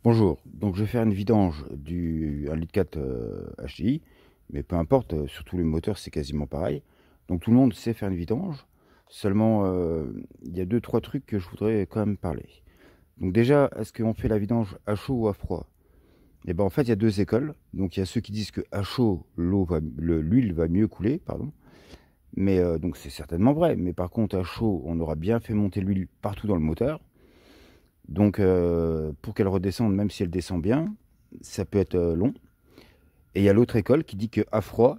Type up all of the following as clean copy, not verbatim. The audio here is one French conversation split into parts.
Bonjour, donc je vais faire une vidange du 1,4 litre HDI, mais peu importe, sur tous les moteurs c'est quasiment pareil. Donc tout le monde sait faire une vidange, seulement il y a deux trois trucs que je voudrais quand même parler. Donc déjà, est-ce qu'on fait la vidange à chaud ou à froid? Et ben en fait il y a deux écoles, donc il y a ceux qui disent que à chaud l'huile va mieux couler, pardon. Mais donc c'est certainement vrai, mais par contre à chaud on aura bien fait monter l'huile partout dans le moteur. Donc pour qu'elle redescende, même si elle descend bien, ça peut être long. Et il y a l'autre école qui dit qu'à froid,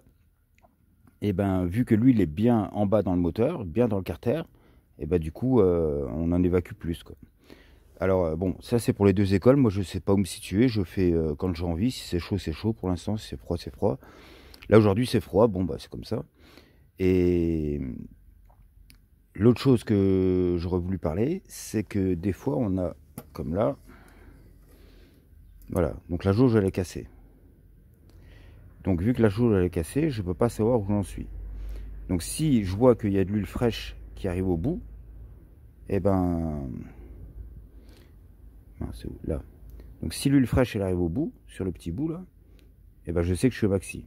et ben, vu que l'huile est bien en bas dans le moteur, bien dans le carter, et ben, du coup on en évacue plus, quoi. Alors bon, ça c'est pour les deux écoles. Moi je sais pas où me situer, je fais quand j'ai envie. Si c'est chaud c'est chaud, pour l'instant si c'est froid c'est froid. Là aujourd'hui c'est froid, bon bah c'est comme ça. Et l'autre chose que j'aurais voulu parler, c'est que des fois on a, comme là, voilà, donc la jauge elle est cassée. Donc vu que la jauge elle est cassée, je ne peux pas savoir où j'en suis. Donc si je vois qu'il y a de l'huile fraîche qui arrive au bout, et ben... c'est où? Là. Donc si l'huile fraîche elle arrive au bout, sur le petit bout là, et ben je sais que je suis au maxi.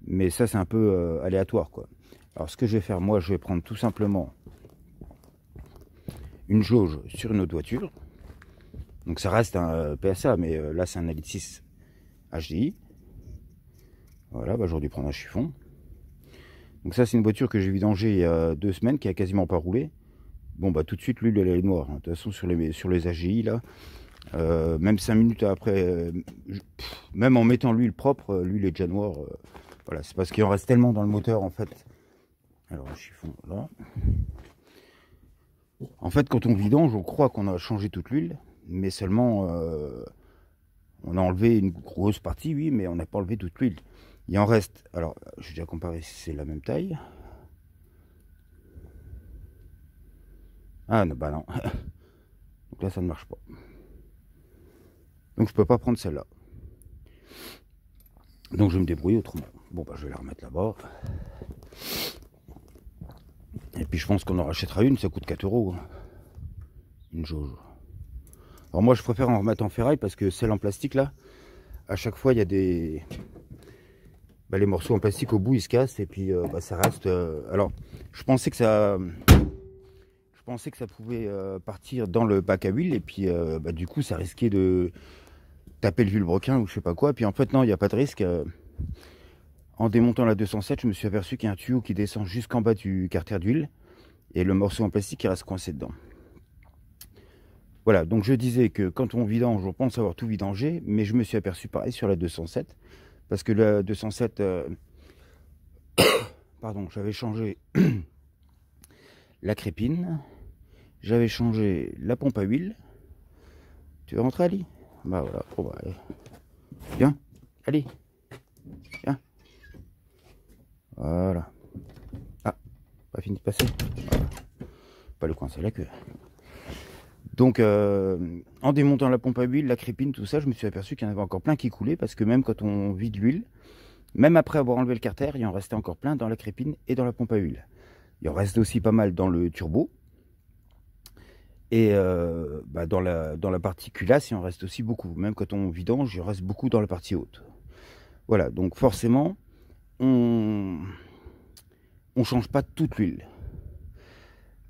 Mais ça c'est un peu aléatoire, quoi. Alors ce que je vais faire, moi je vais prendre tout simplement une jauge sur une autre voiture. Donc ça reste un PSA, mais là c'est un 1,6 litre HDI. Voilà, bah, j'aurais dû prendre un chiffon. Donc ça c'est une voiture que j'ai vidangée il y a 2 semaines, qui a quasiment pas roulé. Bon bah tout de suite l'huile elle est noire. De toute façon sur les AGI là, même 5 minutes après, même en mettant l'huile propre, l'huile est déjà noire. Voilà, c'est parce qu'il en reste tellement dans le moteur en fait. Alors un chiffon là. En fait quand on vidange, on croit qu'on a changé toute l'huile, mais seulement on a enlevé une grosse partie, oui, mais on n'a pas enlevé toute l'huile. Il en reste, alors je vais déjà comparer si c'est la même taille. Ah non, bah non. Donc là ça ne marche pas. Donc je peux pas prendre celle-là. Donc je vais me débrouiller autrement. Bon bah je vais la remettre là-bas. Et puis je pense qu'on en rachètera une, ça coûte 4 euros. Une jauge. Alors moi je préfère en remettre en ferraille parce que celle en plastique là, à chaque fois il y a des... Bah, les morceaux en plastique au bout ils se cassent et puis bah, ça reste... Alors je pensais que ça... Je pensais que ça pouvait partir dans le bac à huile et puis bah, du coup ça risquait de taper le vilebrequin ou je sais pas quoi. Et puis en fait non, il n'y a pas de risque. En démontant la 207, je me suis aperçu qu'il y a un tuyau qui descend jusqu'en bas du carter d'huile et le morceau en plastique qui reste coincé dedans. Voilà, donc je disais que quand on vidange, on pense avoir tout vidangé, mais je me suis aperçu pareil sur la 207, parce que la 207, pardon, j'avais changé la crépine, j'avais changé la pompe à huile. Tu veux rentrer, Ali? Bah voilà, bon bah allez. Viens, allez, viens. Voilà. Ah, pas fini de passer. Voilà. Pas le coincer la queue. Donc, en démontant la pompe à huile, la crépine, tout ça, je me suis aperçu qu'il y en avait encore plein qui coulaient, parce que même quand on vide l'huile, même après avoir enlevé le carter, il en restait encore plein dans la crépine et dans la pompe à huile. Il en reste aussi pas mal dans le turbo. Et bah dans la partie culasse, il en reste aussi beaucoup. Même quand on vidange, il en reste beaucoup dans la partie haute. Voilà, donc forcément, on change pas toute l'huile.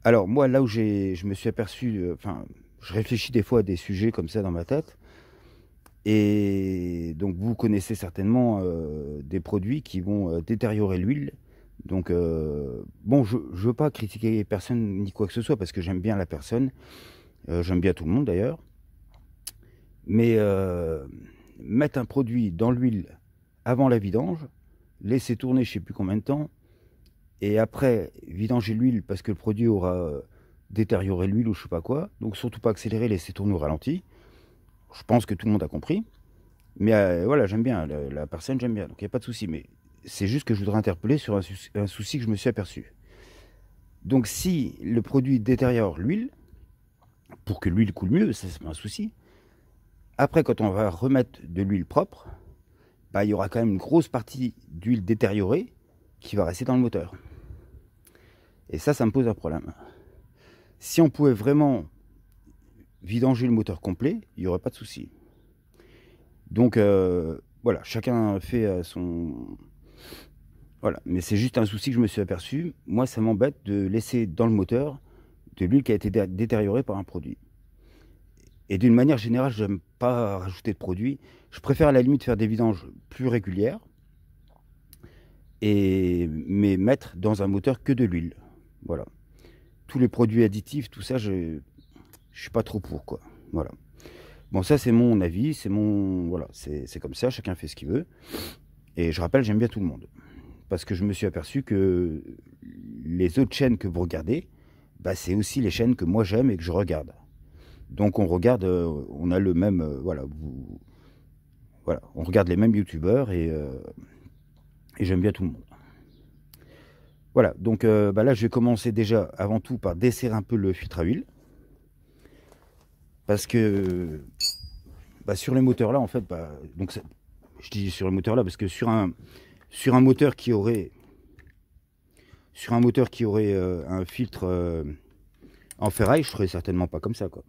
Alors moi, là où je me suis aperçu, enfin, je réfléchis des fois à des sujets comme ça dans ma tête. Et donc vous connaissez certainement des produits qui vont détériorer l'huile. Donc bon, je veux pas critiquer personne ni quoi que ce soit parce que j'aime bien la personne, j'aime bien tout le monde d'ailleurs. Mais mettre un produit dans l'huile avant la vidange, laisser tourner je sais plus combien de temps, et après vidanger l'huile parce que le produit aura détérioré l'huile ou je sais pas quoi. Donc surtout pas accélérer, laisser tourner au ralenti. Je pense que tout le monde a compris. Mais voilà, j'aime bien, la personne, j'aime bien, donc il n'y a pas de souci. Mais c'est juste que je voudrais interpeller sur un souci que je me suis aperçu. Donc si le produit détériore l'huile, pour que l'huile coule mieux, ça c'est pas un souci. Après, quand on va remettre de l'huile propre, bah, il y aura quand même une grosse partie d'huile détériorée qui va rester dans le moteur. Et ça me pose un problème. Si on pouvait vraiment vidanger le moteur complet, il n'y aurait pas de souci. Donc voilà, chacun fait son... Voilà, mais c'est juste un souci que je me suis aperçu. Moi, ça m'embête de laisser dans le moteur de l'huile qui a été détériorée par un produit. Et d'une manière générale, j'aime pas rajouter de produits. Je préfère à la limite faire des vidanges plus régulières mais mettre dans un moteur que de l'huile. Voilà. Tous les produits additifs, tout ça, je suis pas trop pour, quoi. Voilà. Bon, ça c'est mon avis, c'est mon... Voilà, c'est comme ça, chacun fait ce qu'il veut. Et je rappelle, j'aime bien tout le monde. Parce que je me suis aperçu que les autres chaînes que vous regardez, bah, c'est aussi les chaînes que moi j'aime et que je regarde. Donc on regarde, on a le même... voilà, voilà, on regarde les mêmes youtubeurs et j'aime bien tout le monde. Voilà, donc bah là je vais commencer déjà avant tout par desserrer un peu le filtre à huile. Parce que bah, sur les moteurs là, en fait, bah, donc je dis sur le moteur là parce que sur un moteur qui aurait un filtre en ferraille, je ferais certainement pas comme ça, quoi.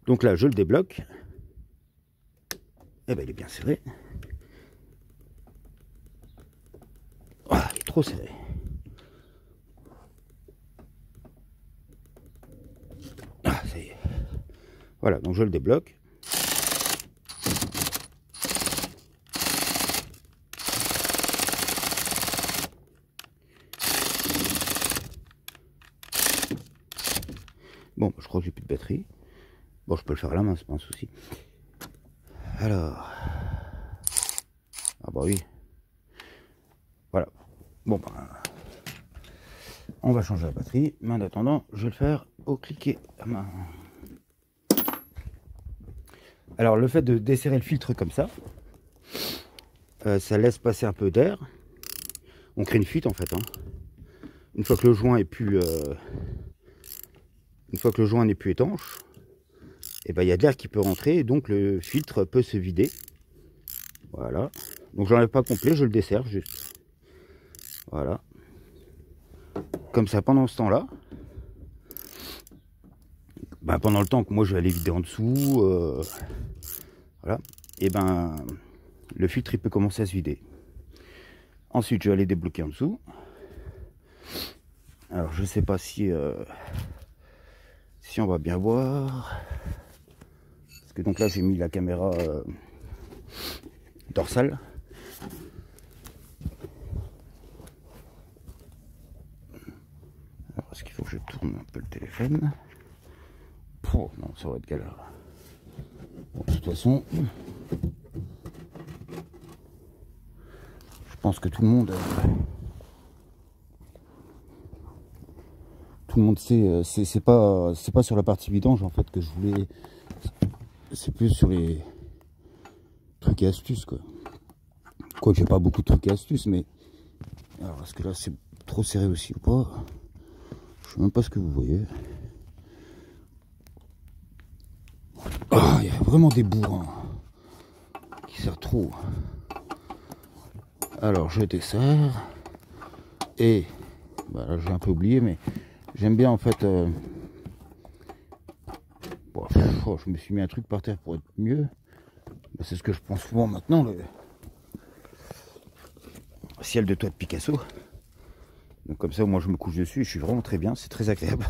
Donc là je le débloque. Et ben il est bien serré. Ah, il est trop serré. Ah, ça y est. Voilà, donc je le débloque. Bon, je crois que j'ai plus de batterie. Bon, je peux le faire à la main, c'est pas un souci. Alors. Ah bah oui. Voilà. Bon, bah, on va changer la batterie. Mais en attendant, je vais le faire au cliquet à main. Alors, le fait de desserrer le filtre comme ça, ça laisse passer un peu d'air. On crée une fuite en fait. Hein. Une fois que le joint est plus, une fois que le joint n'est plus étanche, et ben il y a de l'air qui peut rentrer et donc le filtre peut se vider. Voilà. Donc j'enlève pas complet, je le desserre juste. Voilà. Comme ça pendant ce temps-là, ben, pendant le temps que moi je vais aller vider en dessous, voilà. Et ben le filtre il peut commencer à se vider. Ensuite je vais aller débloquer en dessous. Alors je sais pas si on va bien voir. Parce que donc là j'ai mis la caméra dorsale. Alors est-ce qu'il faut que je tourne un peu le téléphone? Oh, non, ça va être galère. Bon, de toute façon, je pense que tout le monde sait, c'est pas sur la partie vidange en fait que je voulais, c'est plus sur les trucs et astuces, quoi. Quoique j'ai pas beaucoup de trucs et astuces, mais alors est-ce que là c'est trop serré aussi ou pas? Je sais même pas ce que vous voyez. Ah, il y a vraiment des bourrins qui serrent trop. Alors je desserre et voilà, j'ai un peu oublié, mais j'aime bien en fait. Bon, je me suis mis un truc par terre pour être mieux. C'est ce que je pense souvent maintenant, le ciel de toit de Picasso. Donc comme ça, moi je me couche dessus et je suis vraiment très bien, c'est très agréable.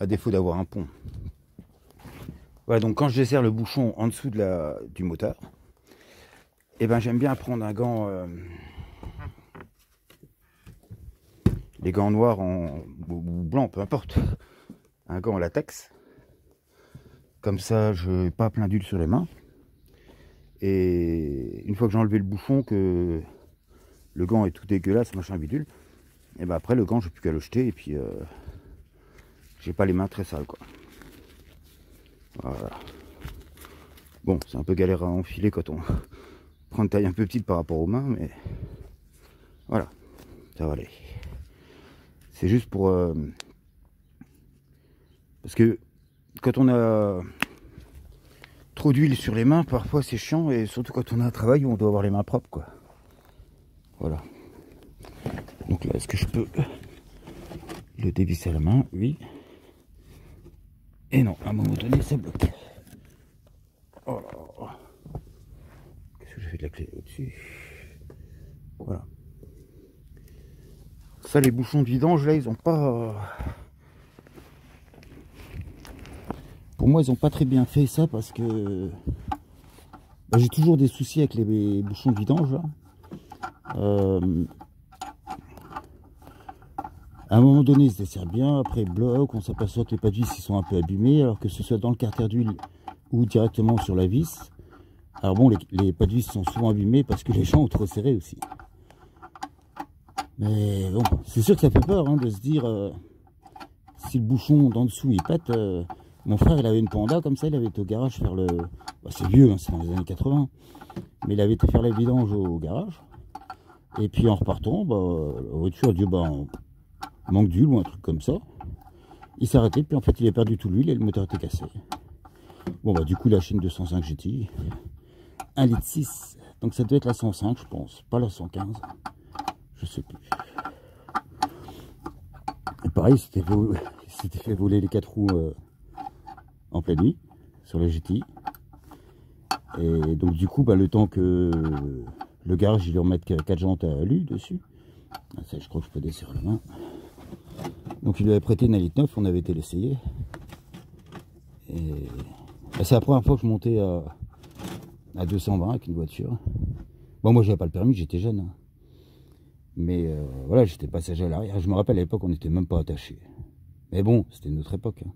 À défaut d'avoir un pont. Voilà, donc quand je desserre le bouchon en dessous du moteur, et ben j'aime bien prendre un gant, les gants noirs ou blancs, peu importe, un gant en latex. Comme ça, je n'ai pas plein d'huile sur les mains. Et une fois que j'ai enlevé le bouchon, que le gant est tout dégueulasse, machin bidule, et ben après le gant, j'ai plus qu'à le jeter et puis j'ai pas les mains très sales, quoi. Voilà. Bon, c'est un peu galère à enfiler quand on prend une taille un peu petite par rapport aux mains, mais voilà, ça va aller. C'est juste pour... parce que quand on a trop d'huile sur les mains, parfois c'est chiant, et surtout quand on a un travail où on doit avoir les mains propres, quoi. Voilà. Donc là, est-ce que je peux le dévisser à la main? Oui. Et non, à un moment donné, ça bloque. Oh là là. clé au-dessus. Voilà. Ça, les bouchons de vidange, là, ils ont pas... Pour moi, ils ont pas très bien fait ça parce que bah, j'ai toujours des soucis avec les bouchons de vidange, là. À un moment donné, ils se desserrent bien, après ils bloquent, on s'aperçoit que les pas de vis ils sont un peu abîmés, alors que ce soit dans le carter d'huile ou directement sur la vis. Alors bon, les pas de vis sont souvent abîmés parce que les gens ont trop serré aussi. Mais bon, c'est sûr que ça fait peur hein, de se dire si le bouchon d'en dessous il pète. Mon frère il avait une Panda comme ça, il avait été au garage faire le... Bah, c'est vieux, hein, c'est dans les années 80. Mais il avait été faire la vidange au garage. Et puis en repartant, bah, la voiture a dit bah, manque d'huile ou un truc comme ça. Il s'est arrêté, puis en fait il a perdu tout l'huile et le moteur était cassé. Bon bah du coup la Chine 205 GTI, 1,6 litre. Donc ça devait être la 105 je pense, pas la 115. Je sais plus. Et pareil, c'était fait voler les 4 roues en pleine nuit sur la GTI. Et donc du coup, bah, le temps que le garage il lui remette 4 jantes à lui dessus. Ah, ça, je crois que je peux desserrer la main. Donc il lui avait prêté une 1,9 litre, on avait été l'essayer. Et bah, c'est la première fois que je montais à 220 avec une voiture. Bon, moi j'avais pas le permis, j'étais jeune. Hein. Mais voilà, j'étais passager à l'arrière. Je me rappelle à l'époque, on n'était même pas attaché. Mais bon, c'était une autre époque. Hein.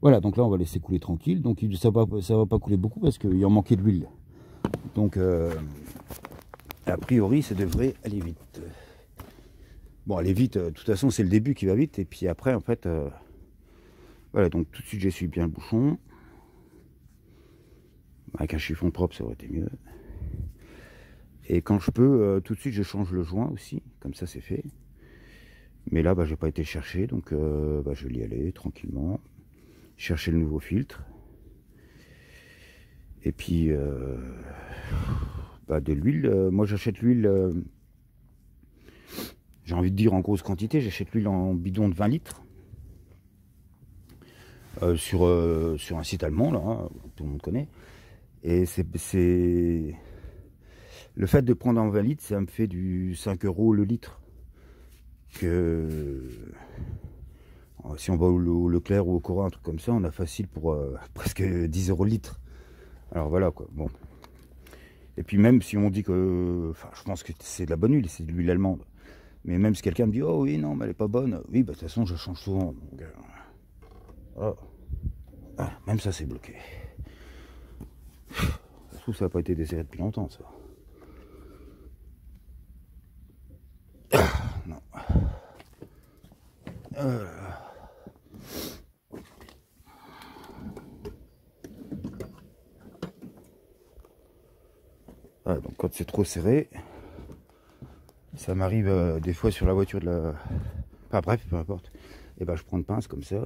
Voilà, donc là, on va laisser couler tranquille. Donc ça va pas couler beaucoup parce qu'il en manquait d'huile. Donc, a priori, ça devrait aller vite. Bon, aller vite, de toute façon, c'est le début qui va vite. Et puis après, en fait, voilà, donc tout de suite, j'essuie bien le bouchon. Avec un chiffon propre, ça aurait été mieux. Et quand je peux, tout de suite, je change le joint aussi. Comme ça, c'est fait. Mais là, bah, j'ai pas été le chercher. Donc, bah, je vais y aller tranquillement. Chercher le nouveau filtre. Et puis, bah, de l'huile. Moi, j'achète l'huile... j'ai envie de dire en grosse quantité. J'achète l'huile en bidon de 20 litres. Sur un site allemand, là. Hein, tout le monde connaît. Et c'est... Le fait de prendre en 20 litres, ça me fait du 5 € le litre. Que si on va au Leclerc ou au Cora, un truc comme ça, on a facile pour presque 10 € le litre. Alors voilà quoi. Bon. Et puis même si on dit que, enfin, je pense que c'est de la bonne huile, c'est de l'huile allemande. Mais même si quelqu'un me dit, oh oui, non, mais elle est pas bonne. Oui, bah de toute façon, je change souvent. Donc, oh. Ah, même ça, c'est bloqué. Je trouve que ça n'a pas été desserré depuis longtemps, ça. Non. Voilà, donc quand c'est trop serré, ça m'arrive des fois sur la voiture de la... Enfin bref, peu importe. Et ben je prends une pince comme ça.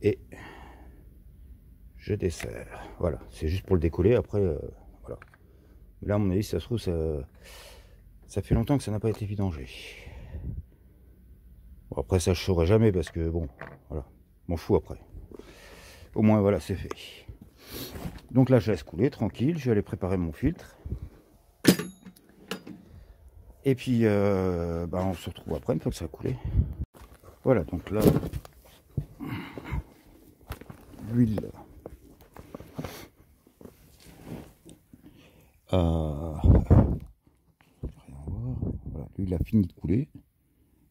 Et je desserre. Voilà, c'est juste pour le décoller. Après, voilà. Mais là, à mon avis, ça se trouve, ça fait longtemps que ça n'a pas été vidangé. Bon, après, ça, je saurais jamais parce que, bon, voilà, m'en fous après. Au moins, voilà, c'est fait. Donc là, je laisse couler tranquille. Je vais aller préparer mon filtre. Et puis, bah, on se retrouve après une fois que ça a coulé. Voilà, donc là, l'huile. Voilà, l'huile a fini de couler.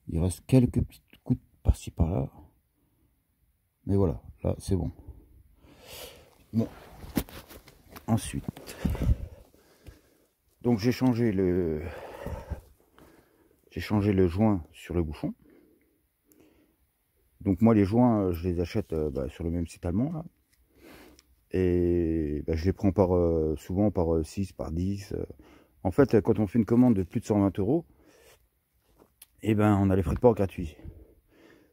Il reste quelques petites gouttes par-ci par-là. Mais voilà, là c'est bon. Bon. Ensuite. Donc j'ai changé le joint sur le bouchon. Donc moi les joints je les achète sur le même site allemand là. Et je les prends souvent par 6, par 10. En fait quand on fait une commande de plus de 120 €, et on a les frais de port gratuits.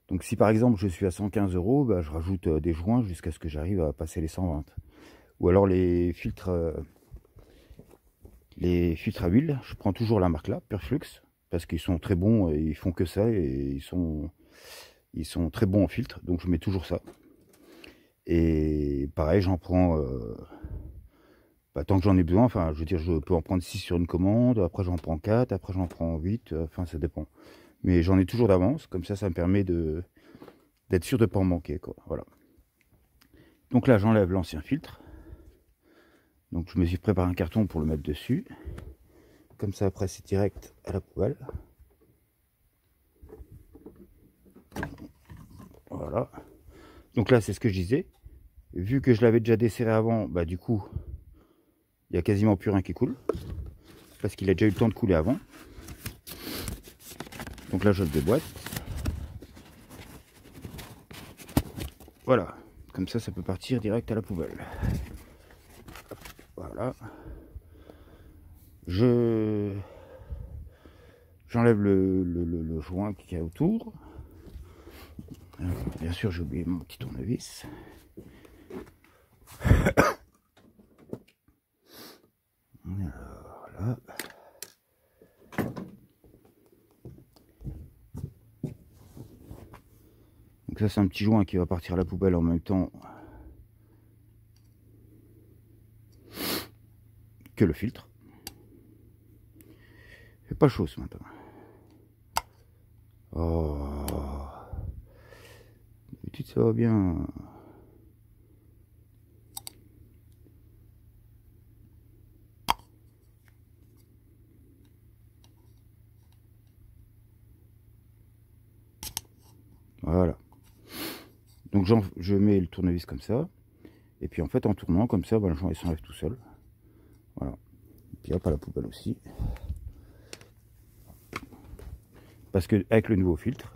Donc si par exemple je suis à 115 €, je rajoute des joints jusqu'à ce que j'arrive à passer les 120. Ou alors les filtres à huile, je prends toujours la marque là, Perflux, parce qu'ils sont très bons, et ils font que ça, et ils sont très bons en filtre, donc je mets toujours ça. Et pareil, j'en prends tant que j'en ai besoin. Enfin, je veux dire, je peux en prendre 6 sur une commande, après j'en prends 4, après j'en prends 8, enfin ça dépend. Mais j'en ai toujours d'avance, comme ça me permet d'être sûr de ne pas en manquer, quoi. Voilà. Donc là, j'enlève l'ancien filtre. Donc je me suis préparé un carton pour le mettre dessus. Comme ça, après, c'est direct à la poubelle. Voilà. Donc là, c'est ce que je disais. Vu que je l'avais déjà desserré avant, bah du coup, il n'y a quasiment plus rien qui coule. Parce qu'il a déjà eu le temps de couler avant. Donc là, je le déboîte. Voilà. Comme ça peut partir direct à la poubelle. Voilà. J'enlève le joint qu'il y a autour. Alors, bien sûr, j'ai oublié mon petit tournevis. Voilà. Donc ça, c'est un petit joint qui va partir à la poubelle en même temps que le filtre. C'est pas chaud ce matin. Oh, d'habitude ça va bien. Voilà. Donc je mets le tournevis comme ça. Et puis en fait en tournant comme ça, le joint il s'enlève tout seul. Voilà. Et puis hop à la poubelle aussi. Parce que avec le nouveau filtre,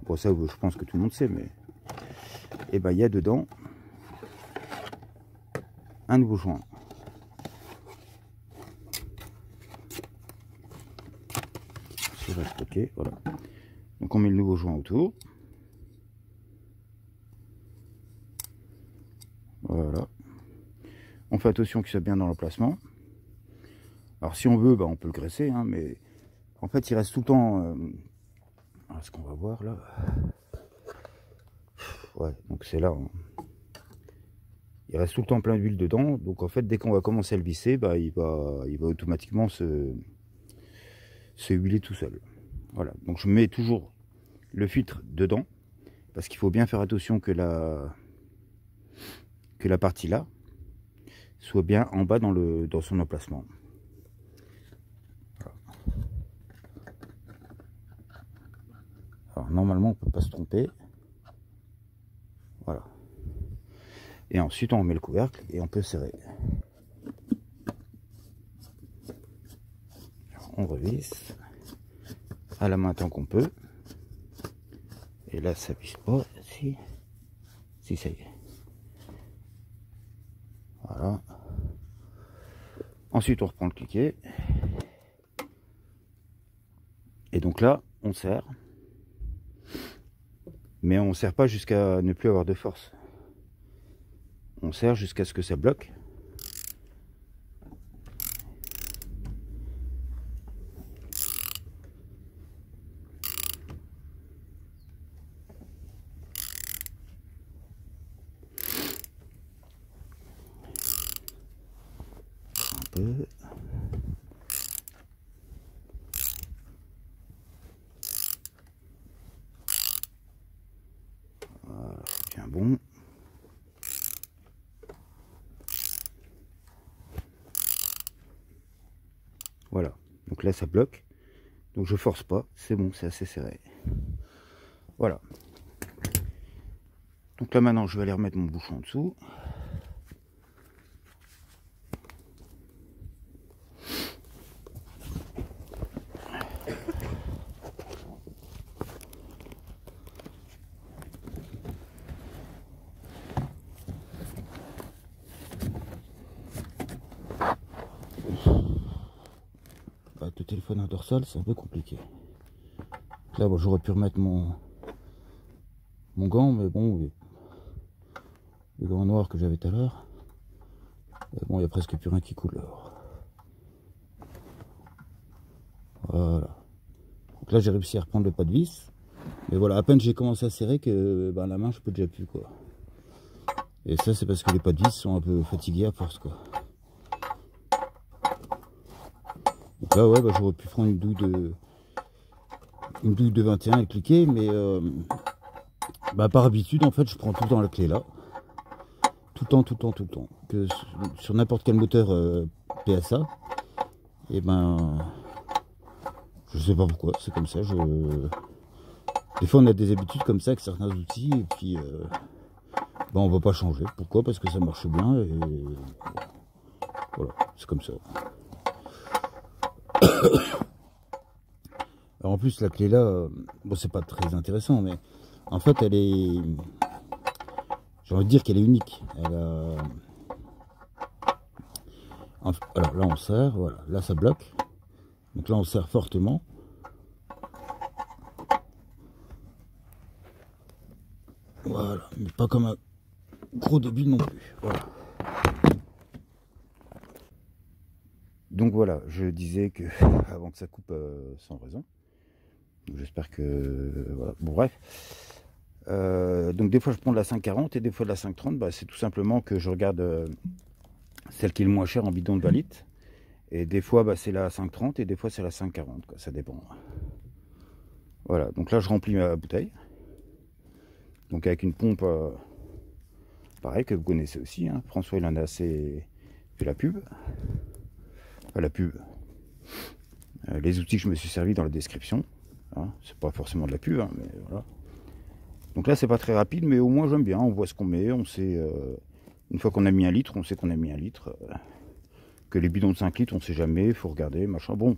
bon ça je pense que tout le monde sait, mais et ben il y a dedans un nouveau joint. Ça va stocker, voilà. Donc on met le nouveau joint autour. Voilà. On fait attention qu'il soit bien dans l'emplacement. Alors si on veut, on peut le graisser, hein, mais en fait il reste tout le temps... ce qu'on va voir là. Ouais, donc c'est là. Hein. Il reste tout le temps plein d'huile dedans. Donc en fait, dès qu'on va commencer à le visser, il va automatiquement se huiler tout seul. Voilà. Donc je mets toujours le filtre dedans. Parce qu'il faut bien faire attention que la partie là soit bien en bas dans son emplacement. Voilà. Alors normalement on peut pas se tromper. Voilà. Et ensuite on met le couvercle et on peut serrer. Alors, on revisse à la main tant qu'on peut. Et là ça visse pas. Si ça y est. Voilà. Ensuite on reprend le cliquet. Et donc là on serre. Mais on ne serre pas jusqu'à ne plus avoir de force. On serre jusqu'à ce que ça bloque. Un peu. Voilà, bien bon. Voilà, donc là ça bloque, donc je force pas, c'est bon, c'est assez serré. Voilà. Donc là maintenant je vais aller remettre mon bouchon en dessous. Avec le téléphone à dorsale c'est un peu compliqué. Là bon, j'aurais pu remettre mon gant, mais bon, le gant noir que j'avais tout à l'heure, bon, il n'y a presque plus rien qui coule. Alors. Voilà. Donc là j'ai réussi à reprendre le pas de vis, mais voilà, à peine j'ai commencé à serrer que la main je peux déjà plus quoi. Et ça c'est parce que les pas de vis sont un peu fatigués à force quoi. là, ouais, bah, j'aurais pu prendre une douille de 21 et cliquer, mais bah, par habitude, en fait, je prends tout le temps la clé là. Tout le temps. Que sur n'importe quel moteur PSA, et ben, je sais pas pourquoi, c'est comme ça. Des fois, on a des habitudes comme ça avec certains outils, et puis ben, on va pas changer. Pourquoi? Parce que ça marche bien, et voilà, c'est comme ça. Alors en plus, la clé là, bon, c'est pas très intéressant, mais en fait, elle est, j'ai envie de dire qu'elle est unique. Elle a, alors là, on serre, voilà, là ça bloque. Donc là, on serre fortement. Voilà, mais pas comme un gros débile non plus. Voilà. Donc voilà, je disais que avant que ça coupe sans raison. J'espère que voilà. Bon bref. Donc des fois je prends de la 540 et des fois de la 530. Bah, c'est tout simplement que je regarde celle qui est le moins chère en bidon de 20 litres. Et des fois bah, c'est la 530 et des fois c'est la 540. Quoi. Ça dépend. Voilà. Donc là je remplis ma bouteille. Donc avec une pompe pareil que vous connaissez aussi. Hein. François il en a assez fait la pub. Enfin, la pub. Les outils que je me suis servi dans la description. Hein, c'est pas forcément de la pub, hein, mais voilà. Donc là, c'est pas très rapide, mais au moins j'aime bien. On voit ce qu'on met, on sait. Une fois qu'on a mis 1 litre, on sait qu'on a mis 1 litre. Que les bidons de 5 litres, on sait jamais. Il faut regarder, machin. Bon,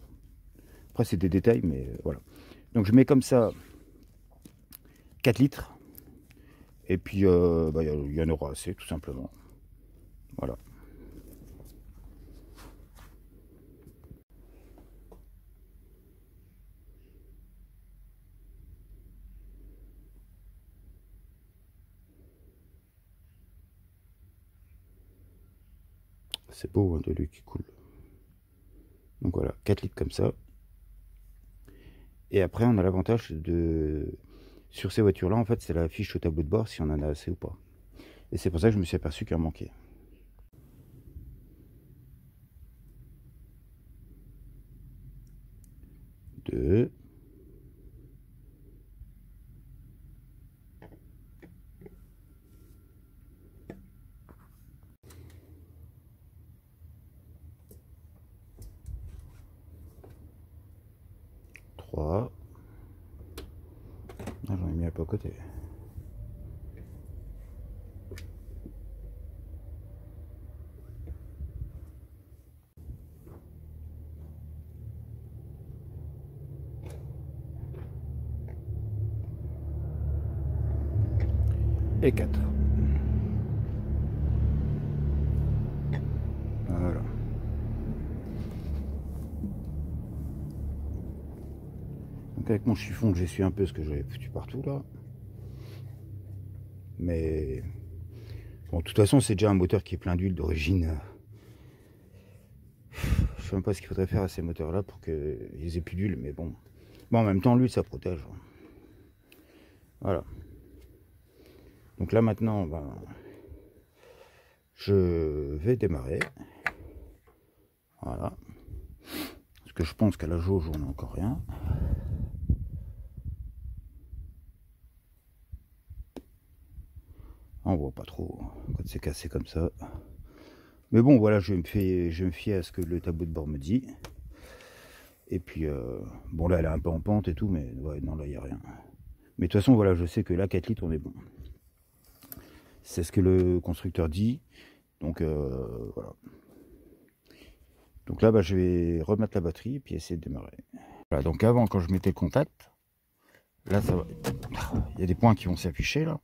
après c'est des détails, mais voilà. Donc je mets comme ça 4 litres. Et puis, bah, y en aura assez, tout simplement. Voilà. C'est beau, hein, de l'huile qui coule. Donc voilà, 4 litres comme ça. Et après, on a l'avantage de... Sur ces voitures-là, en fait, c'est la fiche au tableau de bord si on en a assez ou pas. Et c'est pour ça que je me suis aperçu qu'il en manquait. Deux. Ah, j'en ai mis un peu à côté. Et 4. Voilà. Donc avec mon chiffon, j'essuie un peu ce que j'avais foutu partout là. Mais bon, de toute façon, c'est déjà un moteur qui est plein d'huile d'origine. Je sais même pas ce qu'il faudrait faire à ces moteurs là pour qu'ils aient plus d'huile, mais bon. Bon, en même temps, l'huile ça protège. Voilà. Donc là maintenant, ben, je vais démarrer. Voilà. Parce que je pense qu'à la jauge, on n'a encore rien. On voit pas trop quand c'est cassé comme ça. Mais bon, voilà, je me fier à ce que le tableau de bord me dit. Et puis, bon là, elle est un peu en pente et tout, mais ouais, non, là, il n'y a rien. Mais de toute façon, voilà, je sais que là, 4 litres, on est bon. C'est ce que le constructeur dit. Donc, voilà. Donc là, bah, je vais remettre la batterie et puis essayer de démarrer. Voilà, donc avant, quand je mettais le contact, là, ça va. Il y a des points qui vont s'afficher, là.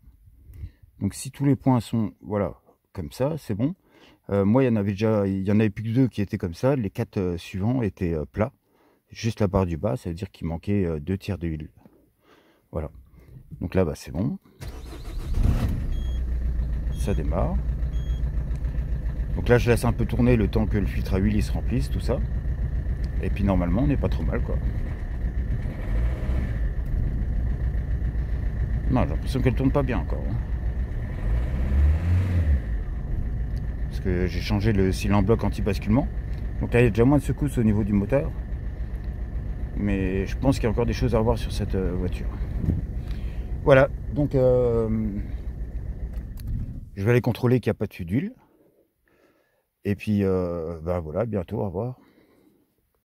Donc si tous les points sont, voilà, comme ça, c'est bon. Moi, il y en avait plus que 2 qui étaient comme ça. Les 4 suivants étaient plats. Juste la barre du bas, ça veut dire qu'il manquait 2 tiers d'huile. Voilà. Donc là, bah, c'est bon. Ça démarre. Donc là, je laisse un peu tourner le temps que le filtre à huile il se remplisse, tout ça. Et puis normalement, on n'est pas trop mal, quoi. Non, j'ai l'impression qu'elle tourne pas bien encore. Hein. Parce que j'ai changé le cylindre bloc anti-basculement. Donc là, il y a déjà moins de secousses au niveau du moteur. Mais je pense qu'il y a encore des choses à revoir sur cette voiture. Voilà, donc je vais aller contrôler qu'il n'y a pas de fuite d'huile. Et puis, ben voilà, bientôt, au revoir.